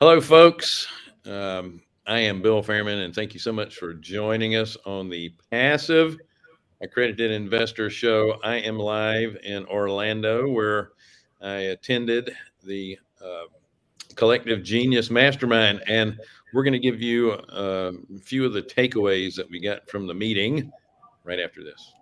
Hello, folks. I am Bill Fairman, and thank you so much for joining us on the Passive Accredited Investor Show. I am live in Orlando, where I attended the Collective Genius Mastermind, and we're going to give you a few of the takeaways that we got from the meeting right after this.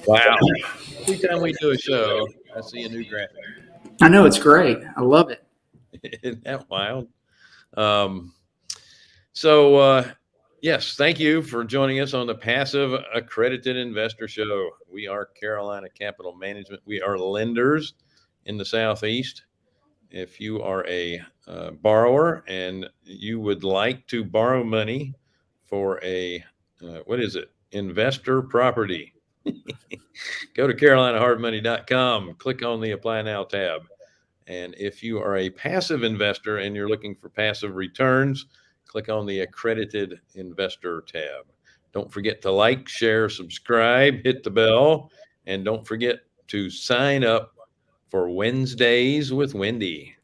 Wow. Every time we do a show, I see a new graphic. I know, it's great. I love it. Isn't that wild? Um, so, yes, thank you for joining us on the Passive Accredited Investor Show. We are Carolina Capital Management. We are lenders in the Southeast. If you are a borrower and you would like to borrow money for a, what is it? Investor property. Go to carolinahardmoney.com, click on the Apply Now tab. And if you are a passive investor and you're looking for passive returns, click on the Accredited Investor tab. Don't forget to like, share, subscribe, hit the bell, and don't forget to sign up for Wednesdays with Wendy.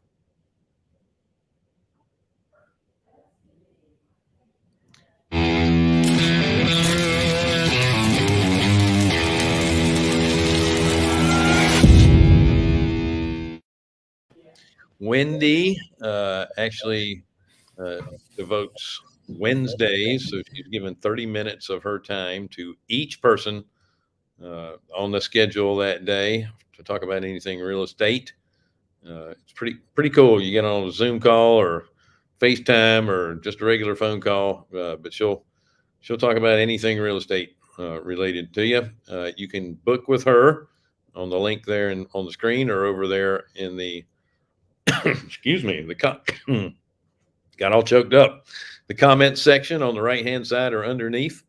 Wendy actually devotes Wednesdays, so she's given 30 minutes of her time to each person on the schedule that day to talk about anything real estate. It's pretty cool. You get on a Zoom call or FaceTime or just a regular phone call, but she'll talk about anything real estate related to you. You can book with her on the link there and on the screen or over there in the excuse me, got all choked up. The comment section on the right hand side or underneath,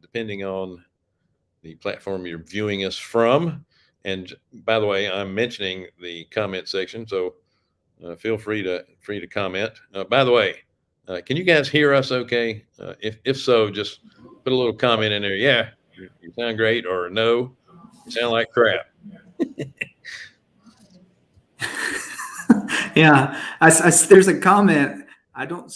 depending on the platform you're viewing us from. And by the way, I'm mentioning the comment section, so feel free to comment. By the way, can you guys hear us okay? If so, just put a little comment in there. Yeah, you sound great, or no, you sound like crap. Yeah, there's a comment. I don't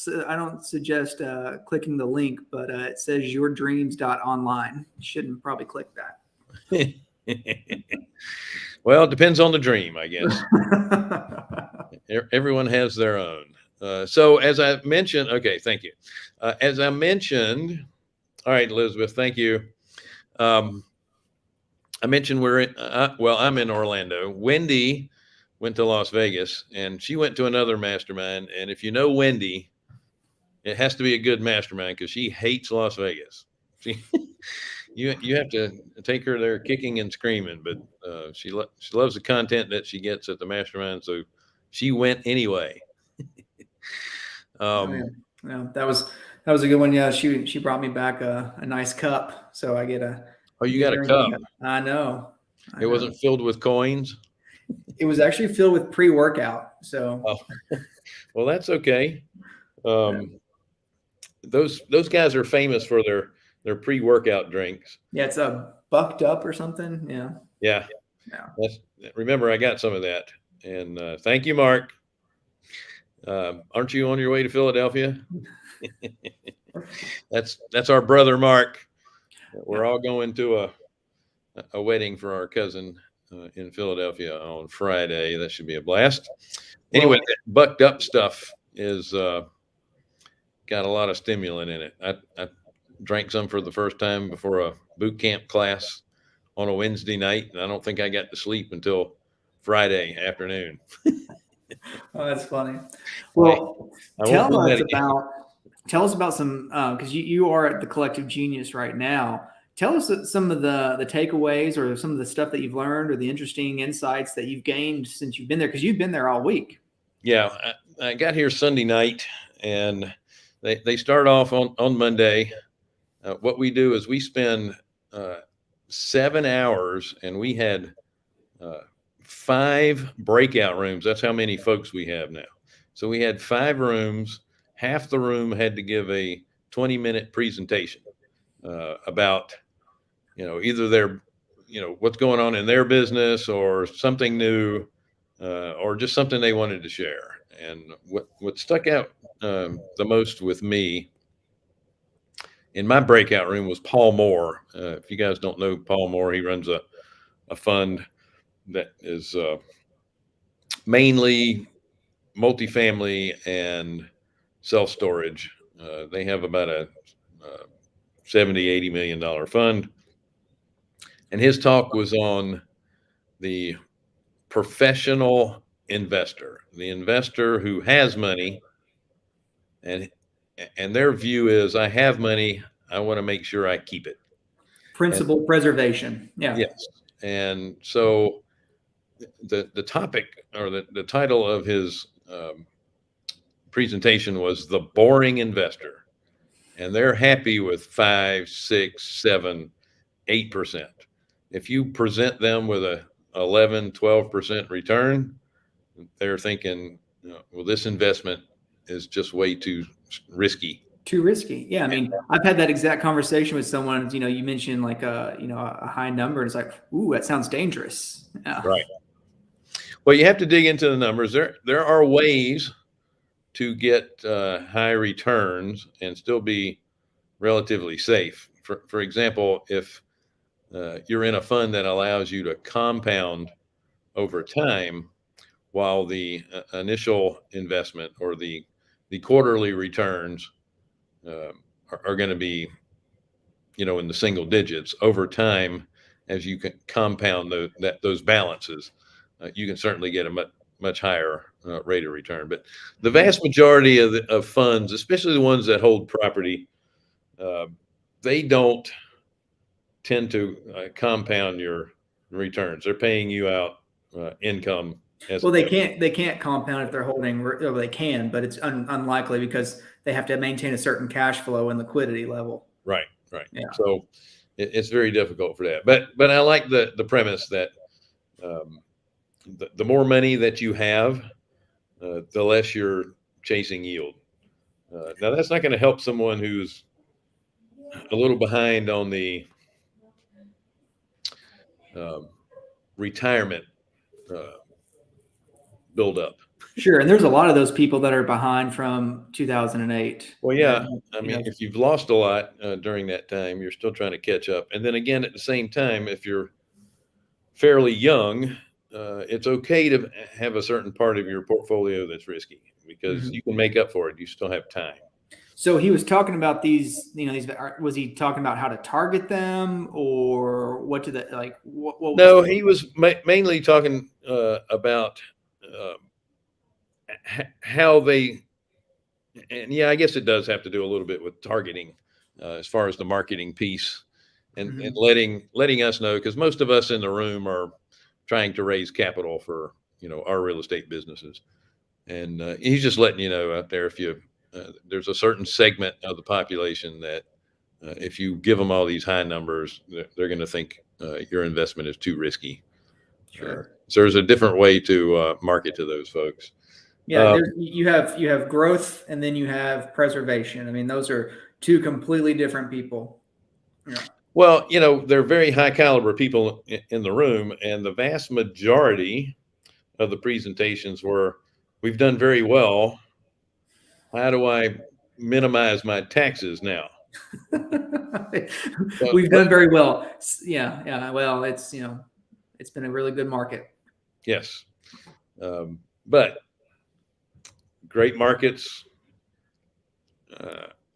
suggest clicking the link, but it says yourdreams.online. You shouldn't probably click that. Well, it depends on the dream, I guess. Everyone has their own. So as I mentioned, okay, thank you. As I mentioned, all right, Elizabeth, thank you. I mentioned I'm in Orlando. Wendy went to Las Vegas, and she went to another mastermind. And if you know Wendy, it has to be a good mastermind because she hates Las Vegas. You have to take her there kicking and screaming, but she loves the content that she gets at the mastermind, so she went anyway. Yeah, that was a good one. Yeah, she brought me back a nice cup, so I get a. Oh, you got a cup? I know. It wasn't filled with coins. It was actually filled with pre-workout. So. Oh. Well, that's okay. Those guys are famous for their pre-workout drinks. Yeah, it's a bucked up or something. Yeah. Yeah. Remember, I got some of that. And thank you, Mark. Aren't you on your way to Philadelphia? That's our brother, Mark. We're all going to a wedding for our cousin in Philadelphia on Friday. That should be a blast. Anyway, that bucked up stuff is got a lot of stimulant in it. I drank some for the first time before a boot camp class on a Wednesday night, and I don't think I got to sleep until Friday afternoon. Oh, that's funny. Well, tell us about some because you are at the Collective Genius right now. Tell us some of the takeaways or some of the stuff that you've learned or the interesting insights that you've gained since you've been there, because you've been there all week. Yeah, I got here Sunday night, and they start off on Monday. What we do is we spend 7 hours, and we had 5 breakout rooms. That's how many folks we have now. So we had 5 rooms half the room had to give a 20-minute presentation about, either their, what's going on in their business or something new, or just something they wanted to share. And what stuck out the most with me in my breakout room was Paul Moore. If you guys don't know Paul Moore, he runs a fund that is mainly multifamily and self-storage. They have about a 70-80 million dollar fund. And his talk was on the professional investor, the investor who has money, and their view is, I have money, I want to make sure I keep it. Principal preservation. Yeah. Yes. And so the topic, or the title of his presentation was The Boring Investor. And they're happy with 5, 6, 7, 8%. If you present them with a 11, 12% return, they're thinking, well, this investment is just way too risky. Too risky. Yeah. I mean, I've had that exact conversation with someone. You mentioned like a high number. And it's like, ooh, that sounds dangerous. Yeah. Right. Well, you have to dig into the numbers. There are ways to get high returns and still be relatively safe. For example, if you're in a fund that allows you to compound over time, while the initial investment or the quarterly returns are going to be, in the single digits over time, as you can compound those balances, you can certainly get a much higher rate of return. But the vast majority of funds, especially the ones that hold property, they don't tend to compound your returns. They're paying you out income. Well, they can't compound if they're holding, or they can, but it's unlikely because they have to maintain a certain cash flow and liquidity level. Right. Yeah. So it's very difficult for that. But I like the premise that the more money that you have, the less you're chasing yield. Now, that's not going to help someone who's a little behind on the retirement buildup. Sure. And there's a lot of those people that are behind from 2008. Well, yeah. I mean, if you've lost a lot during that time, you're still trying to catch up. And then again, at the same time, if you're fairly young, it's okay to have a certain part of your portfolio that's risky, because you can make up for it. You still have time. So he was talking about these, was he talking about how to target them, or what to what was No, he was mainly talking about how they, and yeah, I guess it does have to do a little bit with targeting as far as the marketing piece, and letting us know, because most of us in the room are trying to raise capital for, our real estate businesses. And he's just letting you know out there, if you, there's a certain segment of the population that if you give them all these high numbers, they're going to think your investment is too risky. Sure. So there's a different way to market to those folks. Yeah, you have growth, and then you have preservation. I mean, those are two completely different people. Yeah. Well, they're very high caliber people in the room, and the vast majority of the presentations were, we've done very well. How do I minimize my taxes now? We've done very well. Yeah. Well, it's been a really good market. Yes, but great markets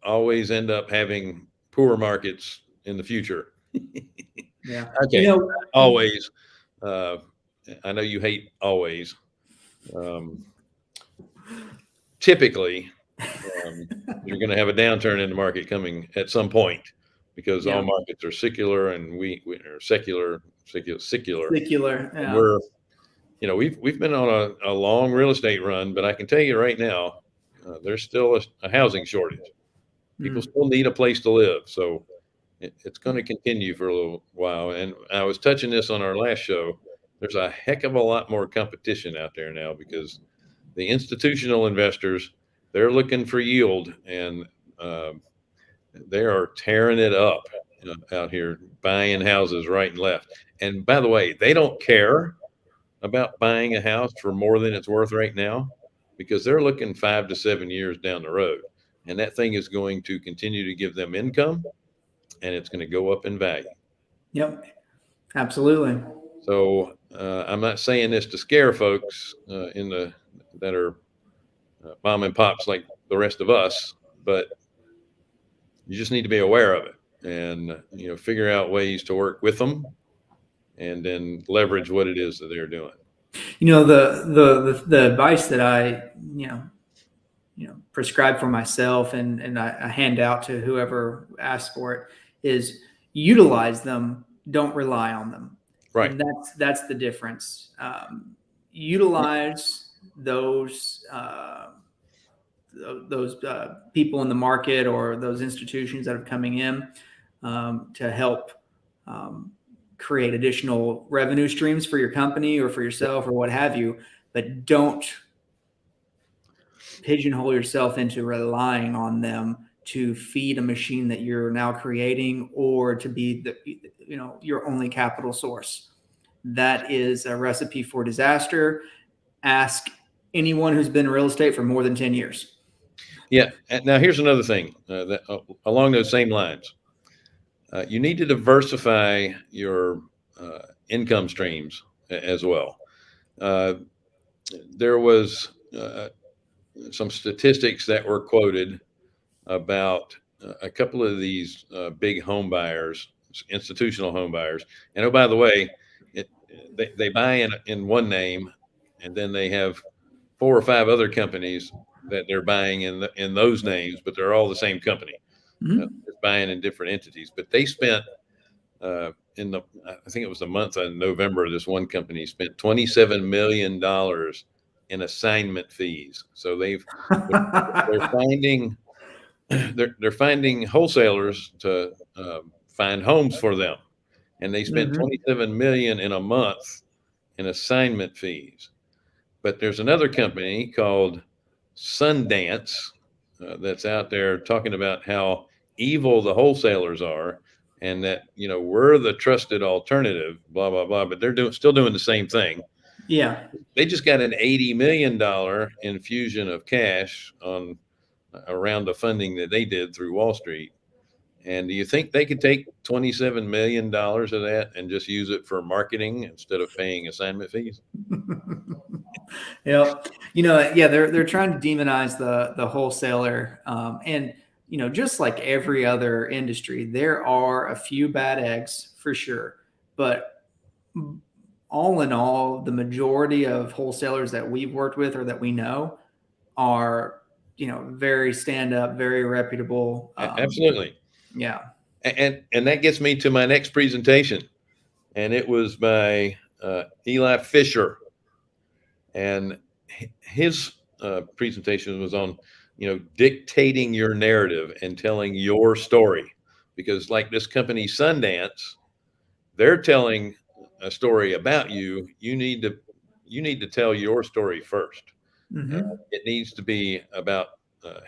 always end up having poor markets in the future. Yeah. Okay. Always. I know you hate always. Typically, you're going to have a downturn in the market coming at some point, because all markets are secular, and we are secular. Yeah. We're, we've been on a long real estate run, but I can tell you right now, there's still a housing shortage. People still need a place to live. So it's going to continue for a little while. And I was touching this on our last show. There's a heck of a lot more competition out there now, because the institutional investors they're looking for yield, and they are tearing it up out here, buying houses right and left. And by the way, they don't care about buying a house for more than it's worth right now, because they're looking 5 to 7 years down the road. And that thing is going to continue to give them income, and it's going to go up in value. Yep, absolutely. So I'm not saying this to scare folks that are mom and pops like the rest of us, but you just need to be aware of it, and figure out ways to work with them, and then leverage what it is that they're doing. The advice that I prescribe for myself, and I hand out to whoever asks for it, is utilize them, don't rely on them. Right. And that's the difference. Utilize those people in the market, or those institutions that are coming in to help create additional revenue streams for your company or for yourself or what have you, but don't pigeonhole yourself into relying on them to feed a machine that you're now creating, or to be your only capital source. That is a recipe for disaster. Ask anyone who's been in real estate for more than 10 years. Yeah. Now here's another thing along those same lines. You need to diversify your income streams as well. There was some statistics that were quoted about a couple of these big home buyers, institutional home buyers. And oh, by the way, they buy in one name, and then they have 4 or 5 other companies that they're buying in those names, but they're all the same company. They're buying in different entities. But they spent I think it was the month of November, this one company spent $27 million in assignment fees. So they're finding wholesalers to find homes for them, and they spent $27 million in a month in assignment fees. But there's another company called Sundance that's out there talking about how evil the wholesalers are, and that we're the trusted alternative, blah blah blah. But they're still doing the same thing. Yeah, they just got an $80 million infusion of cash around the funding that they did through Wall Street. And do you think they could take $27 million of that and just use it for marketing instead of paying assignment fees? Yeah, they're trying to demonize the wholesaler, and just like every other industry, there are a few bad eggs for sure, but all in all, the majority of wholesalers that we've worked with or that we know are very stand up, very reputable. Absolutely. Yeah. And that gets me to my next presentation, and it was by Eli Fisher, and his presentation was on dictating your narrative and telling your story, because like this company Sundance, they're telling a story about you. You need to tell your story first. It needs to be about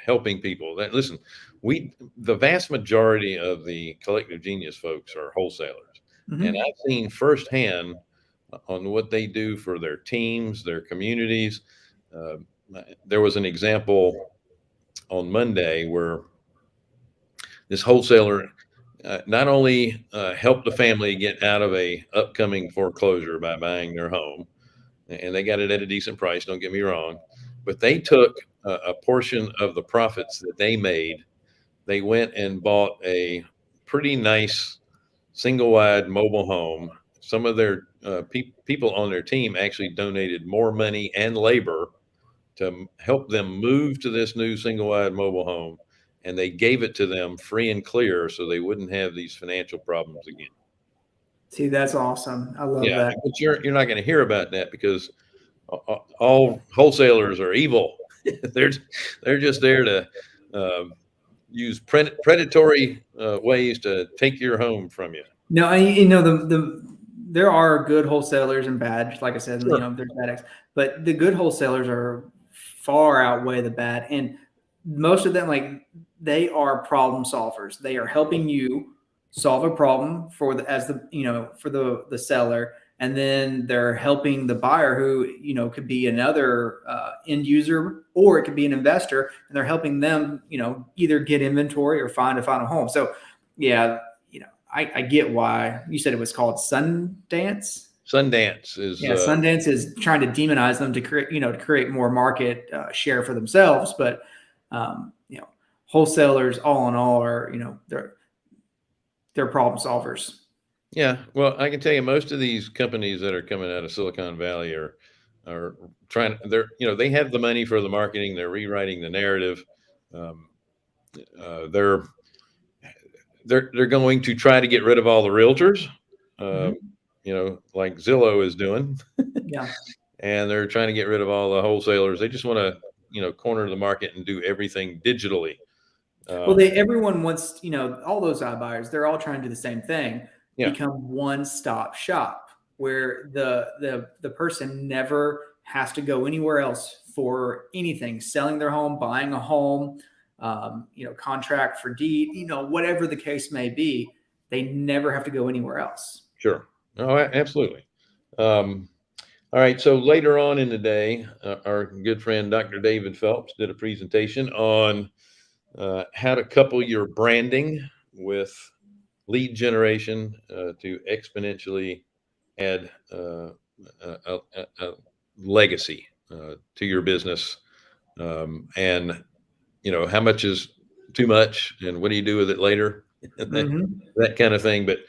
helping people. Listen, the vast majority of the Collective Genius folks are wholesalers, and I've seen firsthand on what they do for their teams, their communities. There was an example on Monday where this wholesaler not only helped the family get out of a upcoming foreclosure by buying their home, and they got it at a decent price, don't get me wrong, but they took a portion of the profits that they made. They went and bought a pretty nice single wide mobile home. Some of their people on their team actually donated more money and labor to help them move to this new single wide mobile home, and they gave it to them free and clear so they wouldn't have these financial problems again. See, that's awesome. I love that. But you're not going to hear about that, because all wholesalers are evil. they're just there to use predatory ways to take your home from you. No, there are good wholesalers and bad. Like I said, Sure. there's bad eggs, but the good wholesalers are far outweigh the bad. And most of them, like, they are problem solvers. They are helping you solve a problem for the as the for the seller, and then they're helping the buyer who could be another end user, or it could be an investor, and they're helping them either get inventory or find a final home. So yeah, I get why you said it was called Sundance. Sundance is Sundance is trying to demonize them to create to create more market share for themselves, but wholesalers all in all are they're problem solvers. Yeah, well, I can tell you most of these companies that are coming out of Silicon Valley are trying. They have the money for the marketing. They're rewriting the narrative. Um, they're going to try to get rid of all the realtors. Mm-hmm. Like Zillow is doing. Yeah. And they're trying to get rid of all the wholesalers. They just want to corner the market and do everything digitally. Well, everyone wants, all those iBuyers, they're all trying to do the same thing. Yeah. Become one-stop shop, where the person never has to go anywhere else for anything, selling their home, buying a home, contract for deed, whatever the case may be. They never have to go anywhere else. Sure. Oh, absolutely. All right. So later on in the day, our good friend, Dr. David Phelps, did a presentation on how to couple your branding with lead generation to exponentially add a legacy to your business. And, how much is too much and what do you do with it later? that kind of thing. But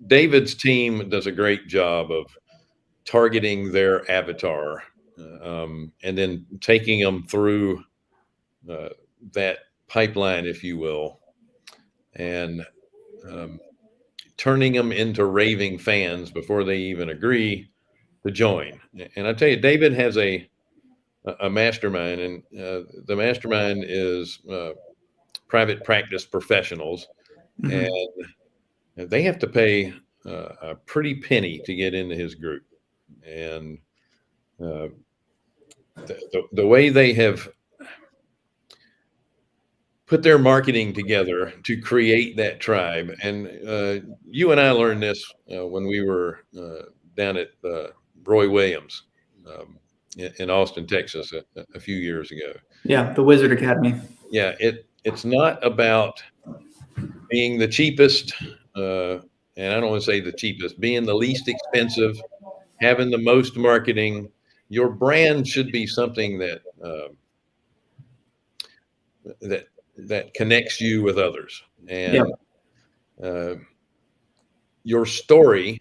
David's team does a great job of targeting their avatar and then taking them through that pipeline, if you will, and turning them into raving fans before they even agree to join. And I tell you, David has a mastermind, and the mastermind is private practice professionals, and they have to pay a pretty penny to get into his group. And the way they have put their marketing together to create that tribe. And you and I learned this when we were down at Roy Williams in Austin, Texas, a few years ago. Yeah, the Wizard Academy. Yeah, it's not about being the cheapest, and I don't want to say the cheapest, being the least expensive, having the most marketing. Your brand should be something that connects you with others. And your story,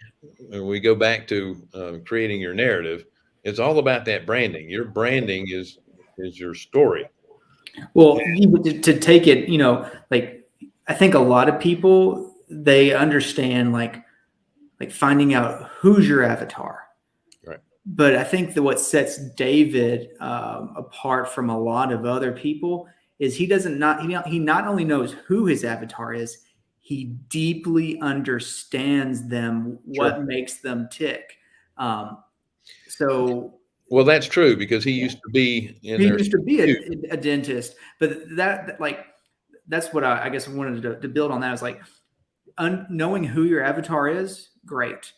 when we go back to creating your narrative, it's all about that branding. Your branding is your story. Well, to take it, like, I think a lot of people, they understand like finding out who's your avatar. Right. But I think that what sets David apart from a lot of other people is he not only knows who his avatar is, he deeply understands them, what makes them tick. Well, that's true, because he used to be a dentist, but that's what I guess I wanted to build on. That is like knowing who your avatar is, great,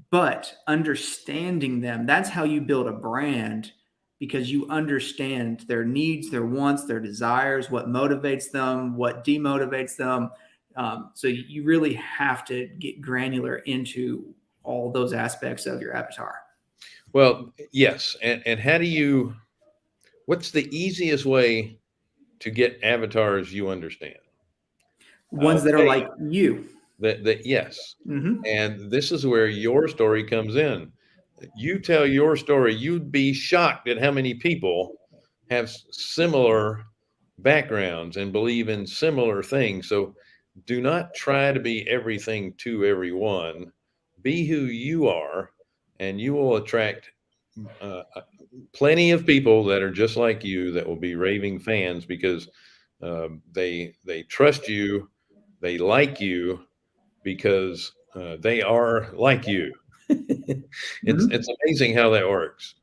but understanding them, that's how you build a brand, because you understand their needs, their wants, their desires, what motivates them, what demotivates them. So you really have to get granular into all those aspects of your avatar. Well, yes. And what's the easiest way to get avatars you understand? Ones that are like you. Yes. Mm-hmm. And this is where your story comes in. You tell your story, you'd be shocked at how many people have similar backgrounds and believe in similar things. So do not try to be everything to everyone. Be who you are, and you will attract plenty of people that are just like you, that will be raving fans, because they trust you, they like you, because they are like you. It's amazing how that works.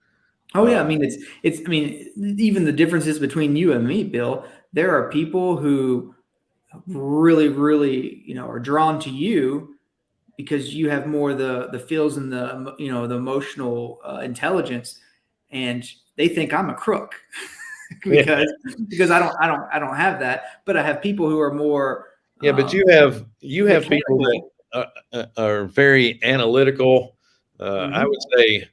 Oh yeah, I mean I mean even the differences between you and me, Bill. There are people who really are drawn to you because you have more the feels and the emotional intelligence, and they think I'm a crook because I don't have that. But I have people who are more but you have people that are very analytical. I would say,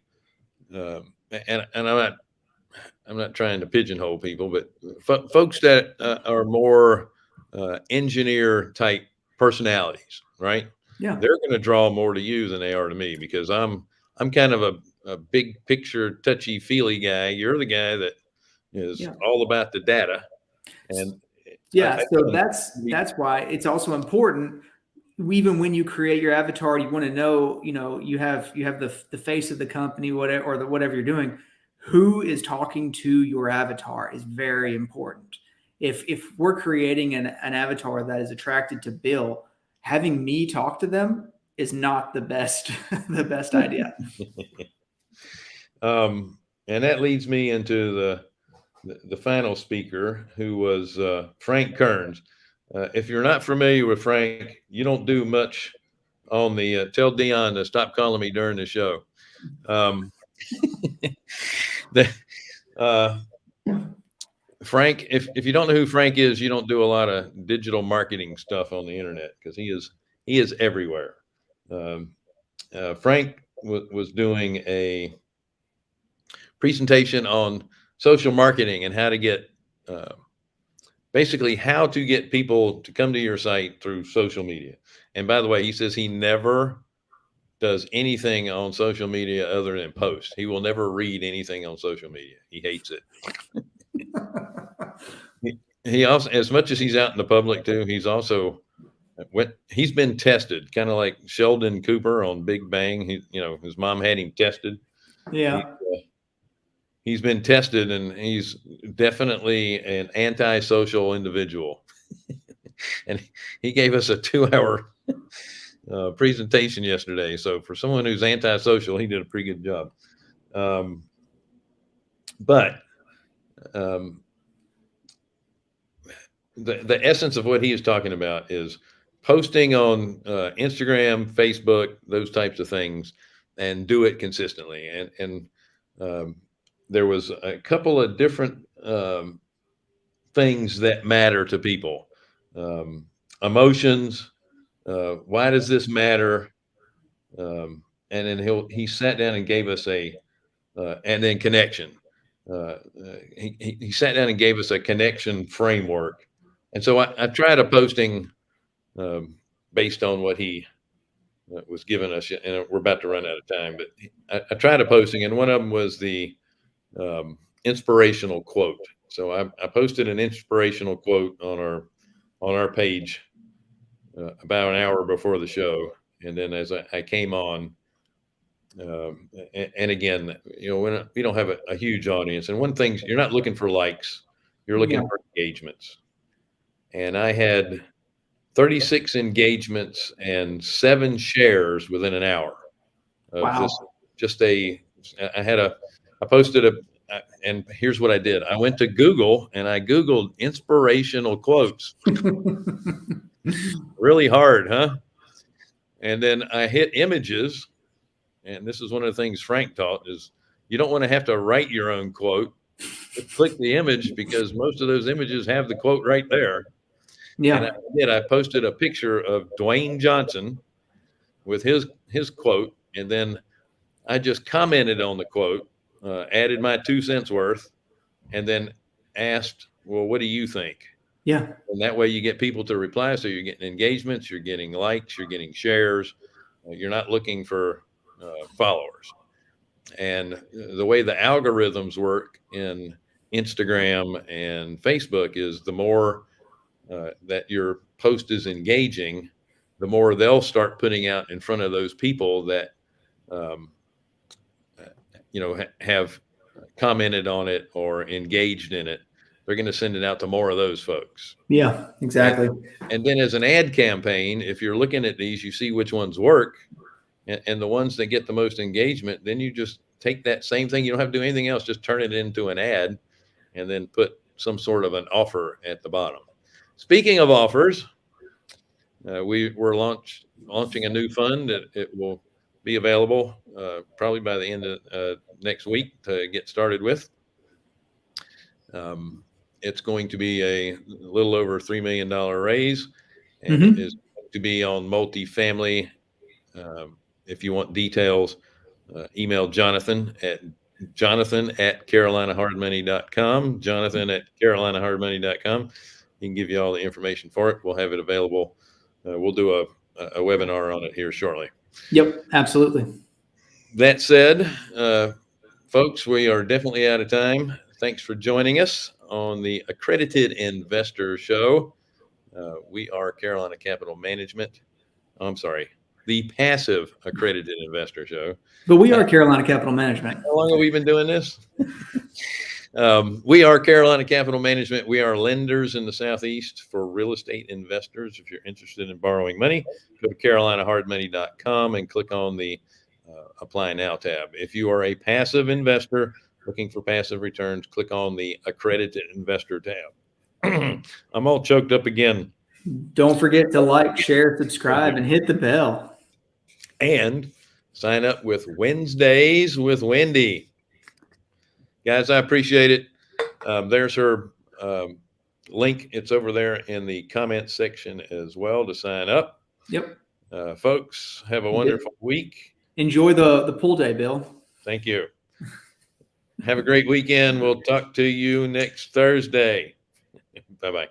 and I'm not trying to pigeonhole people, but folks that are more engineer type personalities, right? Yeah. They're going to draw more to you than they are to me because I'm kind of a big picture, touchy feely guy. You're the guy that is all about the data, and yeah. So that's why it's also important. Even when you create your avatar, you want to know, you have the face of the company, whatever, or whatever you're doing. Who is talking to your avatar is very important. If we're creating an avatar that is attracted to Bill, having me talk to them is not the best the best idea. And that leads me into the final speaker, who was Frank Kearns. If you're not familiar with Frank, you don't do much on the tell Dion to stop calling me during the show. The, Frank, if you don't know who Frank is, you don't do a lot of digital marketing stuff on the internet because he is everywhere. Frank was doing a presentation on social marketing and how to get basically how to get people to come to your site through social media. And by the way, he says he never does anything on social media other than post. He will never read anything on social media. He hates it. He also, as much as he's out in the public too, he's been tested, kind of like Sheldon Cooper on Big Bang. His mom had him tested. Yeah. He's been tested, and he's definitely an antisocial individual. And he gave us a 2-hour presentation yesterday. So for someone who's antisocial, he did a pretty good job. But the essence of what he is talking about is posting on Instagram, Facebook, those types of things, and do it consistently. And there was a couple of different things that matter to people. Emotions. Why does this matter? And then he sat down and gave us and then connection. He sat down and gave us a connection framework. And so I tried a posting based on what he was giving us, and we're about to run out of time, but I tried a posting, and one of them was the inspirational quote. So I posted an inspirational quote on our page about an hour before the show, and then as I came on, and again, when we don't have a huge audience, and one thing, you're not looking for likes, you're looking for engagements, and I had 36 engagements and 7 shares within an hour of I posted and here's what I did. I went to Google and I Googled inspirational quotes. Really hard, huh? And then I hit images. And this is one of the things Frank taught is you don't want to have to write your own quote. Just click the image because most of those images have the quote right there. Yeah. And I posted a picture of Dwayne Johnson with his quote. And then I just commented on the quote, added my 2 cents worth, and then asked, well, what do you think? Yeah. And that way you get people to reply. So you're getting engagements, you're getting likes, you're getting shares. You're not looking for followers. And the way the algorithms work in Instagram and Facebook is the more that your post is engaging, the more they'll start putting out in front of those people that, have commented on it or engaged in it. They're going to send it out to more of those folks. Yeah, exactly. And then as an ad campaign, if you're looking at these, you see which ones work and the ones that get the most engagement, then you just take that same thing. You don't have to do anything else. Just turn it into an ad and then put some sort of an offer at the bottom. Speaking of offers, we're launching a new fund. It will be available probably by the end of next week to get started with. It's going to be a little over $3 million raise, and it is going to be on multifamily. If you want details, email Jonathan at carolinahardmoney.com, Jonathan at carolinahardmoney.com. He can give you all the information for it. We'll have it available. We'll do a webinar on it here shortly. Yep, absolutely. That said, folks, we are definitely out of time. Thanks for joining us on the Accredited Investor Show. We are Carolina Capital Management. I'm sorry, the Passive Accredited Investor Show. But we are Carolina Capital Management. How long have we been doing this? We are Carolina Capital Management. We are lenders in the Southeast for real estate investors. If you're interested in borrowing money, go to carolinahardmoney.com and click on the Apply Now tab. If you are a passive investor looking for passive returns, click on the Accredited Investor tab. I'm all choked up again. Don't forget to like, share, subscribe, and hit the bell. And sign up with Wednesdays with Wendy. Guys, I appreciate it. There's her link. It's over there in the comments section as well to sign up. Yep. Folks, have a wonderful week. Enjoy the pool day, Bill. Thank you. Have a great weekend. We'll talk to you next Thursday. Bye-bye.